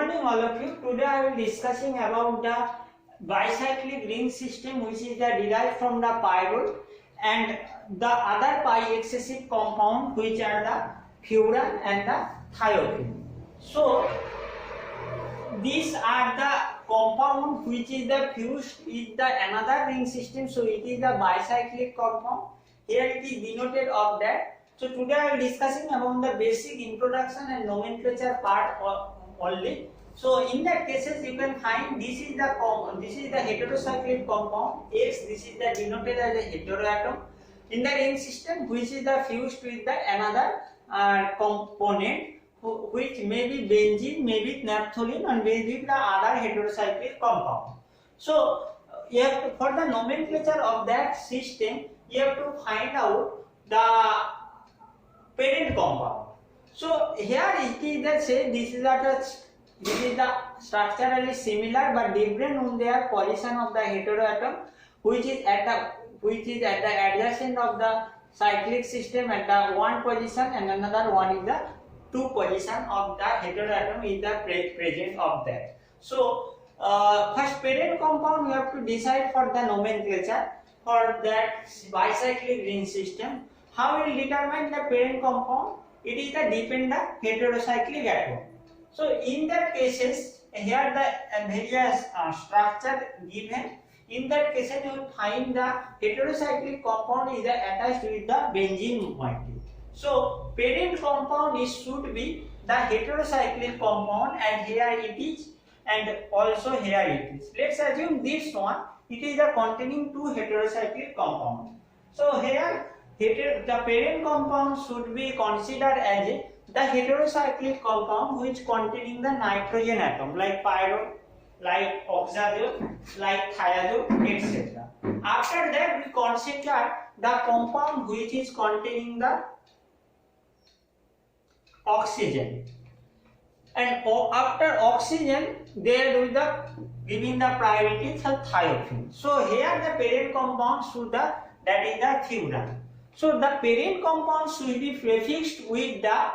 morning all of you. Today I will discussing about the bicyclic ring system which is derived from the pyrrole and the other pi excessive compound which are the furan and the thiophene. So these are the compound which is the fused with the another ring system, so it is the bicyclic compound. Here it is denoted of that. So today I will discussing about the basic introduction and nomenclature part only. So in that cases you can find this is the heterocyclic compound X. This is the denoted as a heteroatom in the ring system which is the fused with the another component which may be benzene, may be naphthalene, and may be the other heterocyclic compound. So you have to, for the nomenclature of that system, you have to find out the parent compound. So here it is that say this is the structurally similar but different on their position of the heteroatom, which is at the adjacent of the cyclic system at the one position, and another one is the two position of the heteroatom is the present of that. So first parent compound you have to decide for the nomenclature for that bicyclic ring system. How will determine the parent compound? It is the dependent heterocyclic atom. So in that cases here the various structure given. In that case you will find the heterocyclic compound is attached with the benzene moiety. So parent compound should be the heterocyclic compound, and here it is, and also here it is. Let's assume this one, it is the containing two heterocyclic compound. So here the parent compound should be considered as the heterocyclic compound which containing the nitrogen atom like pyrrole, like oxazole, like thiazole, etc. After that we consider the compound which is containing the oxygen, and after oxygen there will the giving the priority to thiophene. So here the parent compound should that is the furan. So the parent compound should be prefixed with the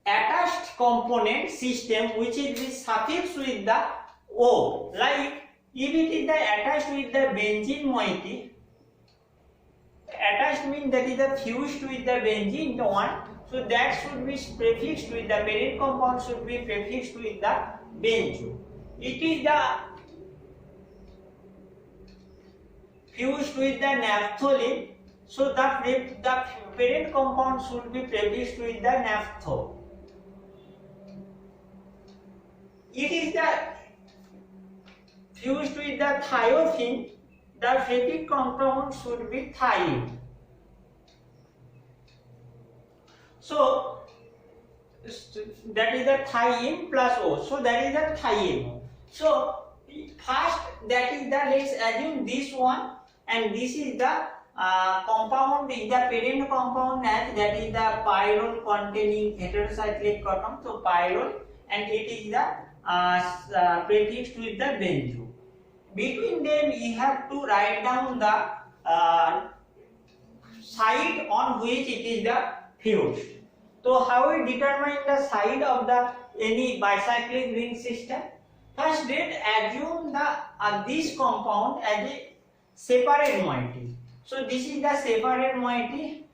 attached component system which is suffixed with the O. Like if it is the attached with the benzene moiety, attached means that is the fused with the benzene one, so that should be prefixed with the parent compound should be prefixed with the benzo. It is the fused with the naphthalene, so the parent compound should be prefixed with the naphthol. It is the fused with the thiophene, the prefix compound should be thiene. So that is the thiene plus O. So that is the thiene. So first that is the, let's assume this one, and this is the compound is the parent compound, and that is the pyrrole containing heterocyclic atom. So pyrrole, and it is the prefixed with the benzo. Between them you have to write down the side on which it is the fused. So how we determine the side of the any bicyclic ring system? First, let's assume the this compound as a separate moiety. So this is the separate moiety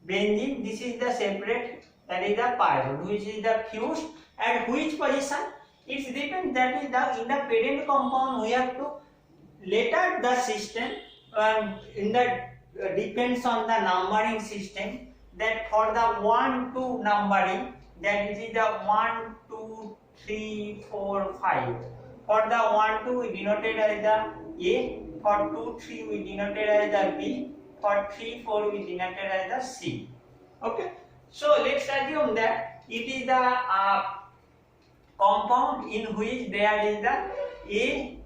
benzene. This is the separate, that is the pyrrole, which is the fused. At which position? It depends. That is the in the parent compound we have to later the system in the depends on the numbering system. That for the 1 2 numbering, that is the 1 2 3 4 5. For the 1 2 we denoted as the A. For 2 3 we denoted as the B. For 3 4 we denoted as the C. Okay. So let's assume that it is the compound in which there is the A,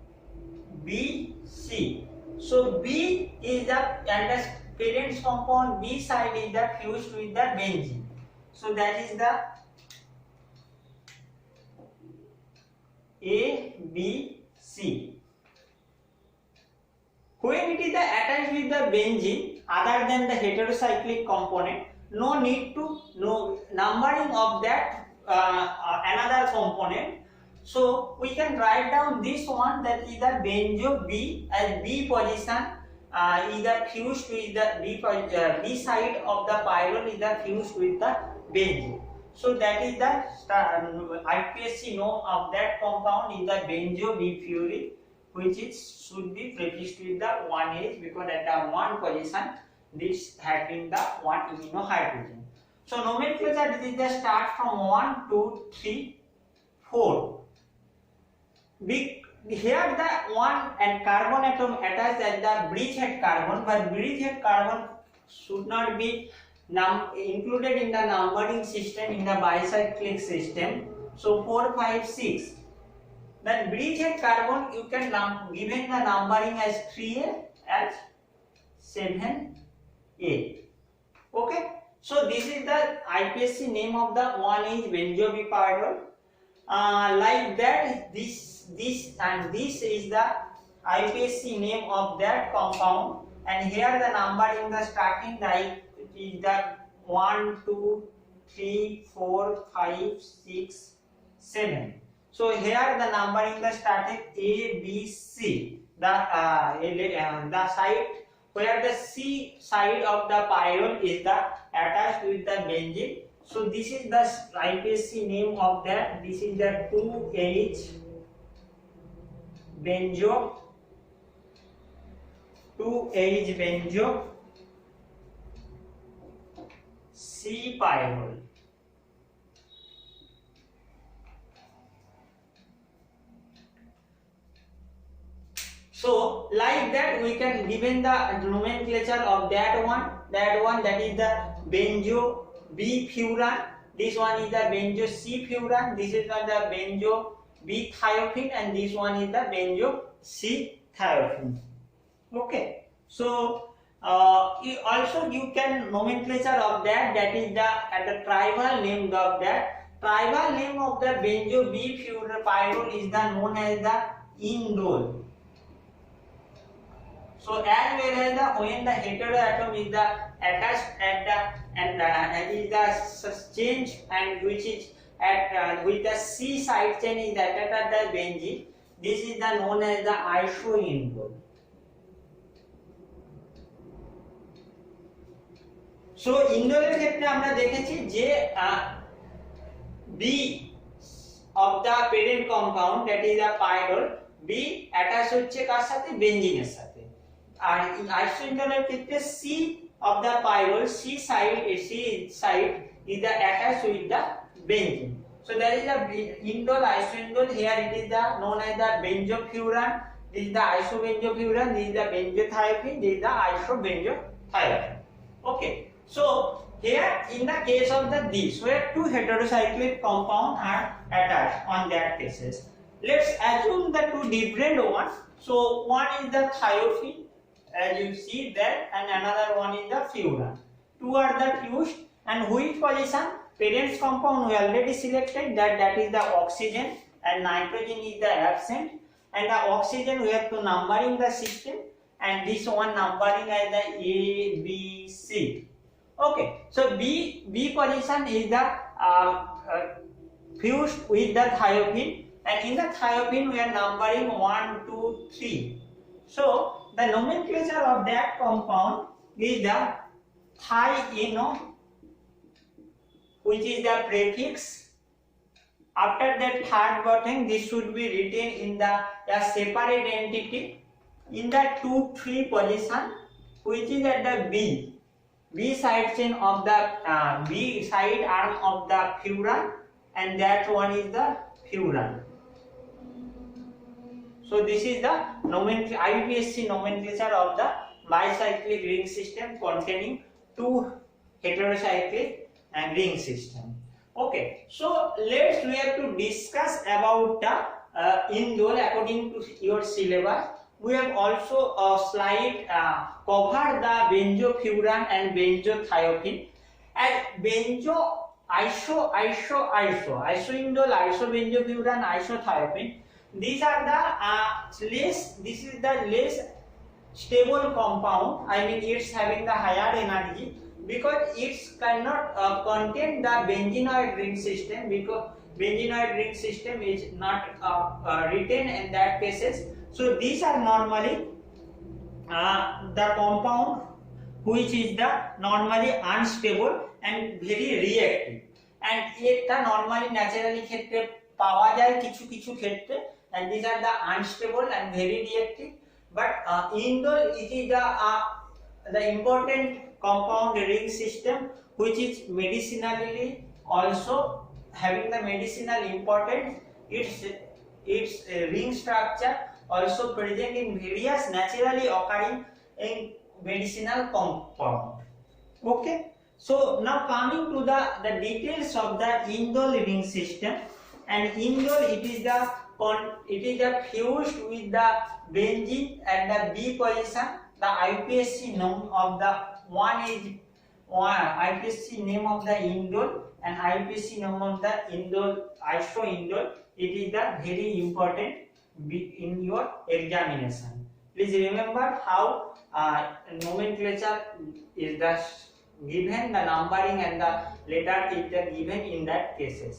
B, C. So B is the parent compound, B side is the fused with the benzene. So that is the A, B, C. When it is attached with the benzene other than the heterocyclic component, no need to know numbering of that another component. So we can write down this one, that is the benzo B as B position, either fused with the B side of the pyrrole is the fused with the benzo. So that is the IPSC name of that compound is the benzo bifuril, which is should be prefixed with the 1H, because at the 1 position this having the 1 amino hydrogen. So nomenclature, this is the start from 1, 2, 3, 4. Here the 1 and carbon atom attached at the bridgehead carbon, but bridgehead carbon should not be included in the numbering system in the bicyclic system. So 4, 5, 6. Then bridgehead carbon you can given the numbering as 3A as 7, 8. Okay. So this is the IPSC name of the 1H benzopyrrole. Like that, this and this is the IPSC name of that compound, and here the number in the starting like is the 1, 2, 3, 4, 5, 6, 7. So here the number in the starting A, B, C. The side where the C side of the pyrrole is the attached with the benzene. So this is the IPSC name of that. This is the 2H benzo, 2H benzo C pyrrole. So like that we can given the nomenclature of that one that is the benzo B furan, this one is the benzo C furan, this is the benzo B thiophene, and this one is the benzo C thiophene. Okay, so also you can nomenclature of that is the at the tribal name of that. Tribal name of the benzo B pyrrole is the known as the indole. So as well as the when the heteroatom is the attached at the and is the change and which is at with the C side chain is attached at the benzene, this is the known as the isoindole. So ইন্ডোলের ক্ষেত্রে আমরা দেখেছি যে B of the parent compound, that is the pyrrole, B attached হচ্ছে কার সাথে, বেনজিনের সাথে। আর আইসোইন্ডোলের ক্ষেত্রে C of the pyrrole, C side is the attached with the benzene. So there is the indole, isoindole. Here it is the known as the benzofuran. This is the isobenzofuran. This is the benzothiopene. This is the isobenzothiopene. Okay. So here in the case of the this where two heterocyclic compounds are attached on that cases, let's assume the two different ones. So one is the thiophene, as you see there, and another one is the furan. Two are the fused, and which position? Parent compound we already selected, that is the oxygen, and nitrogen is the absent, and the oxygen we have to numbering the system, and this one numbering as the A, B, C. Okay, so B position is the fused with the thiophene, and in the thiophene we are numbering 1, 2, 3. So the nomenclature of that compound is the thieno, which is the prefix. After that third button, this should be written in the separate entity in the 2, 3 position, which is at the B side chain of the B side arm of the furan, and that one is the furan. So this is the IPSC nomenclature of the bicyclic ring system containing two heterocyclic and ring system. Okay, so we have to discuss about the indole according to your syllabus. We have also a slide covered the benzofuran and benzothiopene. As benzo isoindole, isobenzofuran, isothiopene, these are the this is the less stable compound. I mean it's having the higher energy. because it cannot contain the benzenoid ring system, because benzenoid ring system is not written in that cases. So these are normally the compound which is the normally unstable and very reactive, and এটা normally naturally ক্ষেত্রে পাওয়া যায় কিছু কিছু ক্ষেত্রে, and these are the unstable and very reactive. But indole it is the important compound ring system which is medicinally also having the medicinal importance. Its ring structure also present in various naturally occurring in medicinal compound. Okay, so now coming to the details of the indole ring system. And indole it is the fused with the benzene at the B position. The IPSC name of the one is IPSC name of the indole, and IPSC name of the indole isoindole. It is the very important in your examination. Please remember how nomenclature is the given, the numbering and the letter is the given in that cases.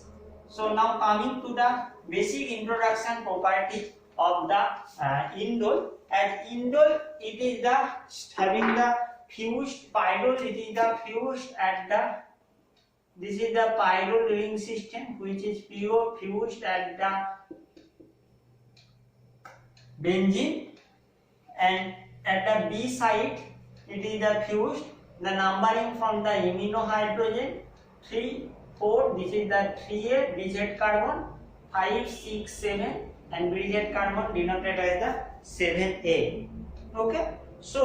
So now coming to the basic introduction property of the indole. As indole it is the having the fused pyrrole, it is the fused at the, this is the pyrrole ring system which is fused at the benzene, and at the B side it is the fused, the numbering from the amino hydrogen 3 4, this is the 3A BZ carbon, 5 6 7, and BZ carbon denoted as the 7A. Okay, so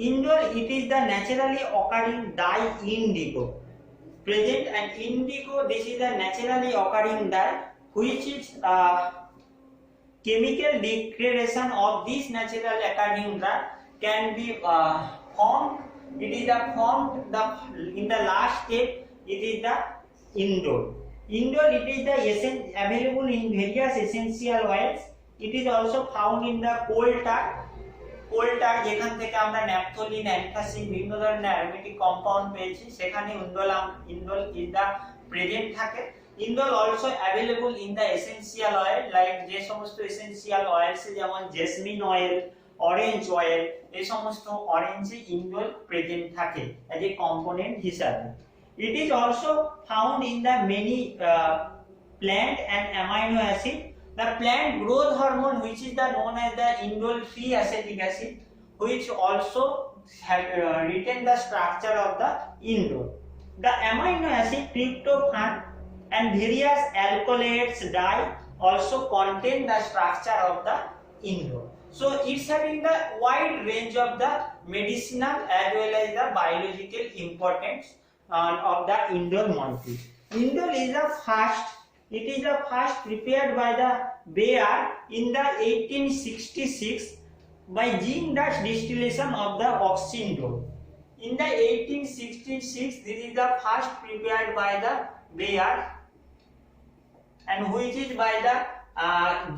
indole it is the naturally occurring di-indigo present, and indigo this is the naturally occurring dye which is chemical degradation of this natural occurring dye can be formed. It is the formed in the last step. It is the indole. Indole it is the available in various essential oils. It is also found in the coal tar. Coal tar যেখান থেকে আমরা naphthalene, অ্যান্থাসিন বিভিন্ন ধরনের aromatic compound পেয়েছি, সেখানে indole is the present থাকে. Indole also available in the essential oil, like যে সমস্ত essential oils যেমন জেসমিন অয়েল, অরেঞ্জ অয়েল, এই সমস্ত অরেঞ্জে indole present থাকে as a component হিসাবে. It is also found in the many plant and amino acid. The plant growth hormone which is the known as the indole free acetic acid, which also have written the structure of the indole. The amino acid tryptophan and various alkaloids dye also contain the structure of the indole. So it's having the wide range of the medicinal as well as the biological importance of the indole molecule. Indole is the first prepared by the Bayer in the 1866 by gene dash distillation of the oxindole. In the 1866 this is the first prepared by the Bayer, and which is by the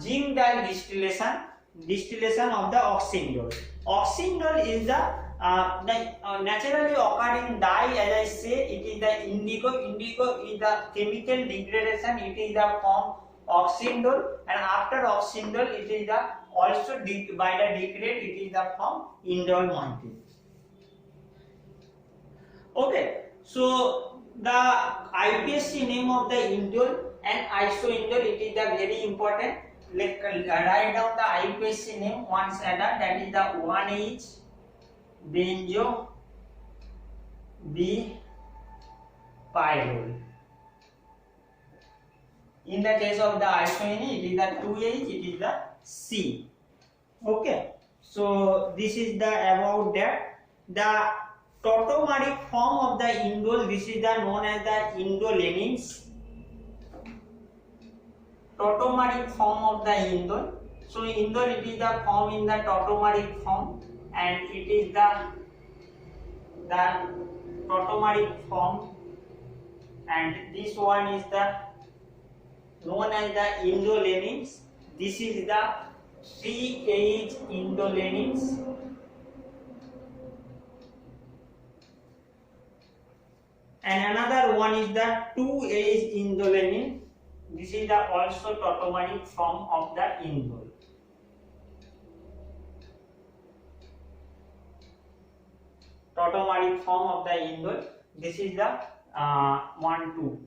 gene dash distillation of the oxindole. Oxindole is the naturally occurring dye. As I say, it is the indigo. Indigo is the chemical degradation. It is the form oxindole, and after oxindole, it is the also by the degrade. It is the form indole molecule. Okay, so the IPSC name of the indole and isoindole, it is the very important. Like write down the IPSC name once added. That is the 1H benzo B-pyrrole. In the case of the isoine, it is the 2H, it is the C. Okay, so this is the about that. The tautomeric form of the indole, this is the known as the indolenins. Tautomeric form of the indole. So indole it is the form in the tautomeric form, and it is the tautomeric form, and this one is the known as the indolenins. This is the 3H indolenins. and another one is the 2H-indolenine. This is the also tautomeric form of the indole. Tautomeric form of the indole. This is the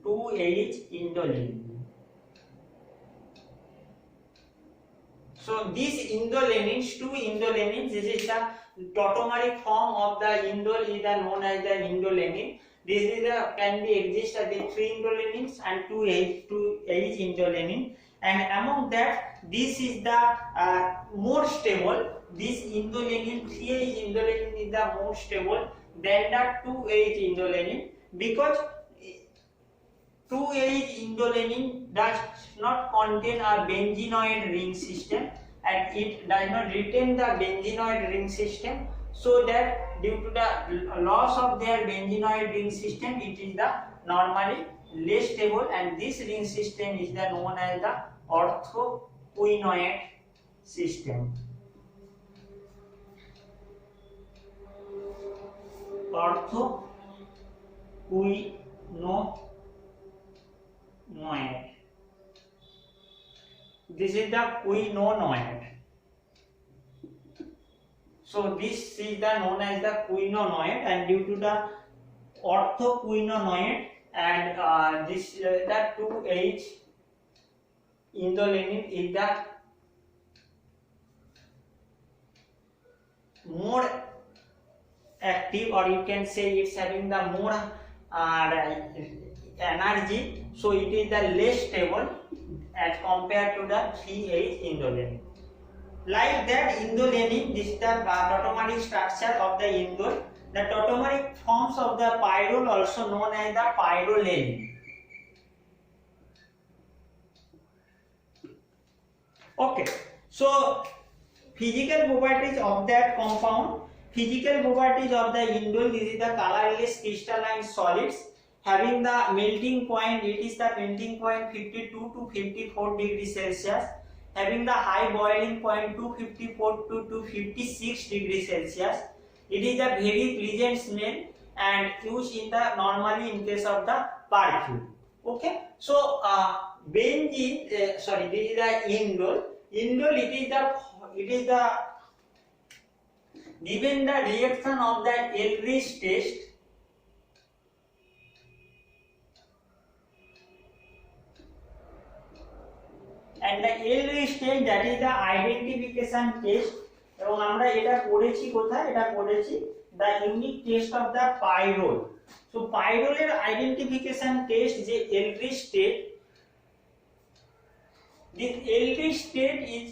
2H-indolenine. So these indolenines, 2 indolenines, this is the tautomeric form of the indole is known as the indolenine. This is the can be exist as the 3 indolenines and 2H indolenine, and among that this is the more stable. This indolenine 3H indolenine is the more stable than the 2H indolenine, because 2H indolenine does not contain a benzenoid ring system, and it does not retain the benzenoid ring system, so that due to the loss of their benzenoid ring system, it is the normally less stable, and this ring system is the known as the orthoquinoid system. Orthoquinoid. This is the quinonoid. So this is the known as the quinonoid, and due to the orthoquinoid and this the 2H indolenine is the more active, or you can say it's having the more energy, so it is the less stable as compared to the 3H indolenine. Like that indolenine, this is the tautomeric structure of the indole. The tautomeric forms of the pyrrole also known as the pyrrolenine. Okay, so physical properties of that compound. Physical properties of the indole, this is the colorless crystalline solids having the melting point, it is the melting point 52 to 54 degrees Celsius, having the high boiling point 254 to 256 degrees Celsius. It is a very pleasant smell and used in the normally in case of the perfume. Okay, so benzene, this is the indole. Indole, it is the given the reaction of the Ehrlich test, and the Ehrlich test, that is the identification test, এবং আমরা এটা পড়েছি কোথায়, এটা পড়েছি the unique test of the pyrrole. So pyrrole এর identification test যে Ehrlich test, this Ehrlich test is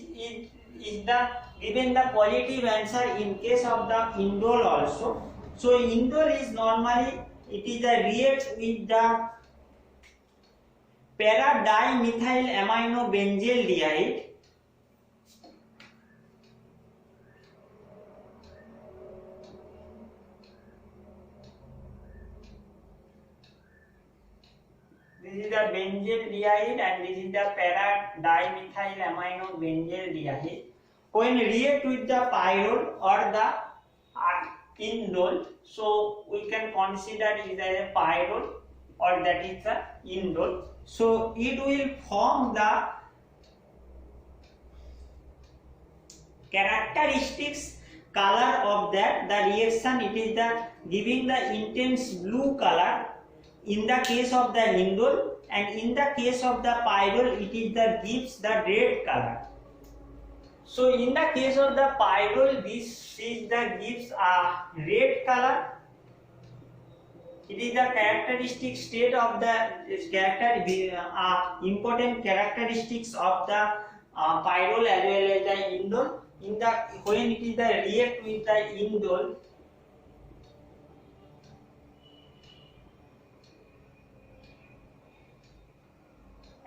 the given the positive answer in case of the indole also. So indole is normally it is the react with the para-dimethyl aminobenzaldehyde, this is the benzaldehyde and this is the para-dimethyl aminobenzaldehyde. When react with the pyrrole or the indole, so we can consider it as a pyrrole or that is the indole. So it will form the characteristics color of that. The reaction, it is the giving the intense blue color in the case of the indole, and in the case of the pyrrole, it is the gives the red color. So in the case of the pyrrole, this is the gives a red color. It is the characteristic state of the important characteristics of the pyrrole as well as the indole. In the when it is the react with the indole,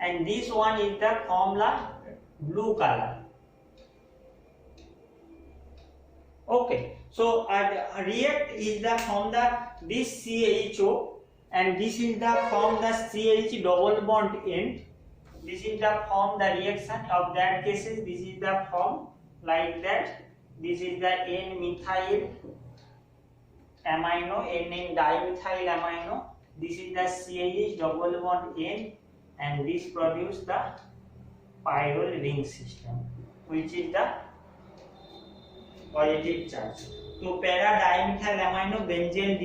and this one is the formula blue color. Okay, so react is the from the this CHO, and this is the from the CH double bond end. This is the form the reaction of that cases. This is the form like that. This is the N-methyl amino, N dimethyl amino, this is the CH double bond N, and this produce the pyrrole ring system, which is the positive charge. So para dimethyl amino benzyl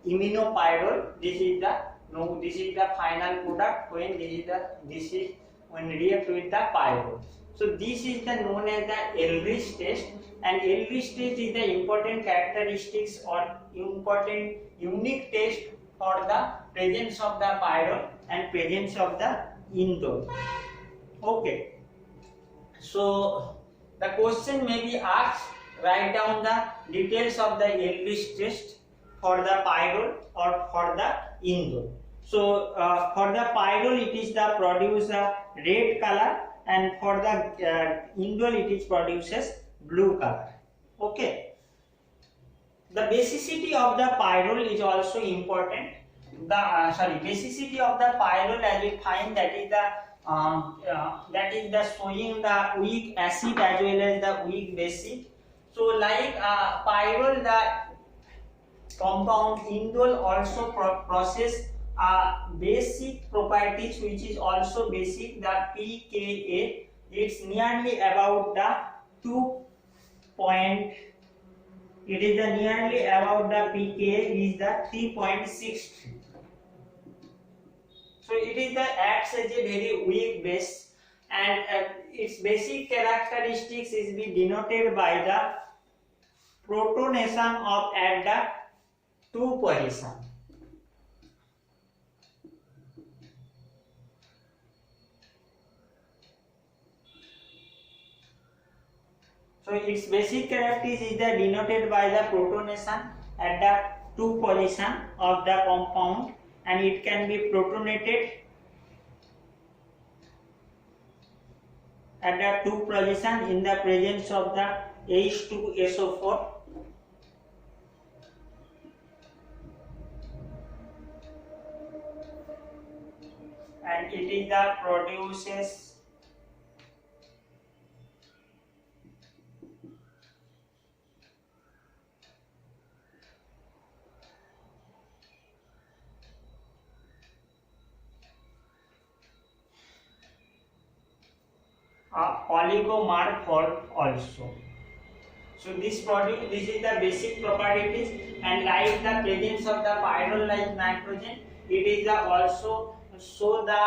diimminopyrrole, this is the final product when this is when react with the pyrrole. So this is the known as the Ehrlich test, and Ehrlich test is the important characteristics or important unique test for the presence of the pyrrole and presence of the indole. Okay, so the question may be asked, write down the details of the Ehrlich test for the pyrrole or for the indole. So for the pyrrole it is the produce a red color, and for the indole it is produces blue color. Okay, the basicity of the pyrrole is also important. The basicity of the pyrrole, as we find, that is the showing the weak acid as well as the weak basic. So like pyrrole, the compound indole also process basic properties which is also basic, the pKa. It's nearly about the 2 point. It is the nearly about the pKa is the 3.63. So it is the acts as a very weak base, and its basic characteristics is be denoted by the protonation of at the 2 position. So its basic characteristics is denoted by the protonation at the 2 position of the compound, and it can be protonated at the 2 position in the presence of the H2SO4. And it is the produces oligomorph also. So this is the basic properties, and like the presence of the pyrrole like nitrogen, it is the also show the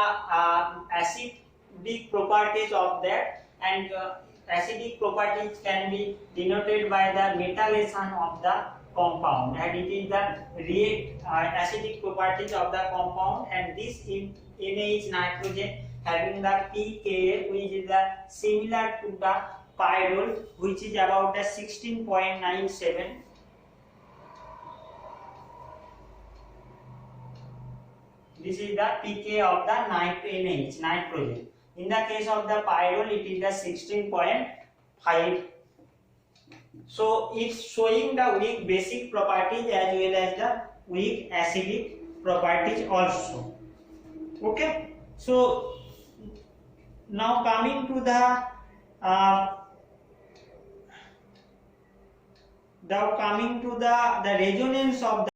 acidic properties of that, and acidic properties can be denoted by the metallation of the compound, and it is the acidic properties of the compound, and this NH nitrogen having the pKa which is similar to the pyrrole, which is about the 16.97. This is the pK of the NH nitrogen. In the case of the pyrrole, it is the 16.5. So it's showing the weak basic properties as well as the weak acidic properties also. Okay, so now coming to the resonance of the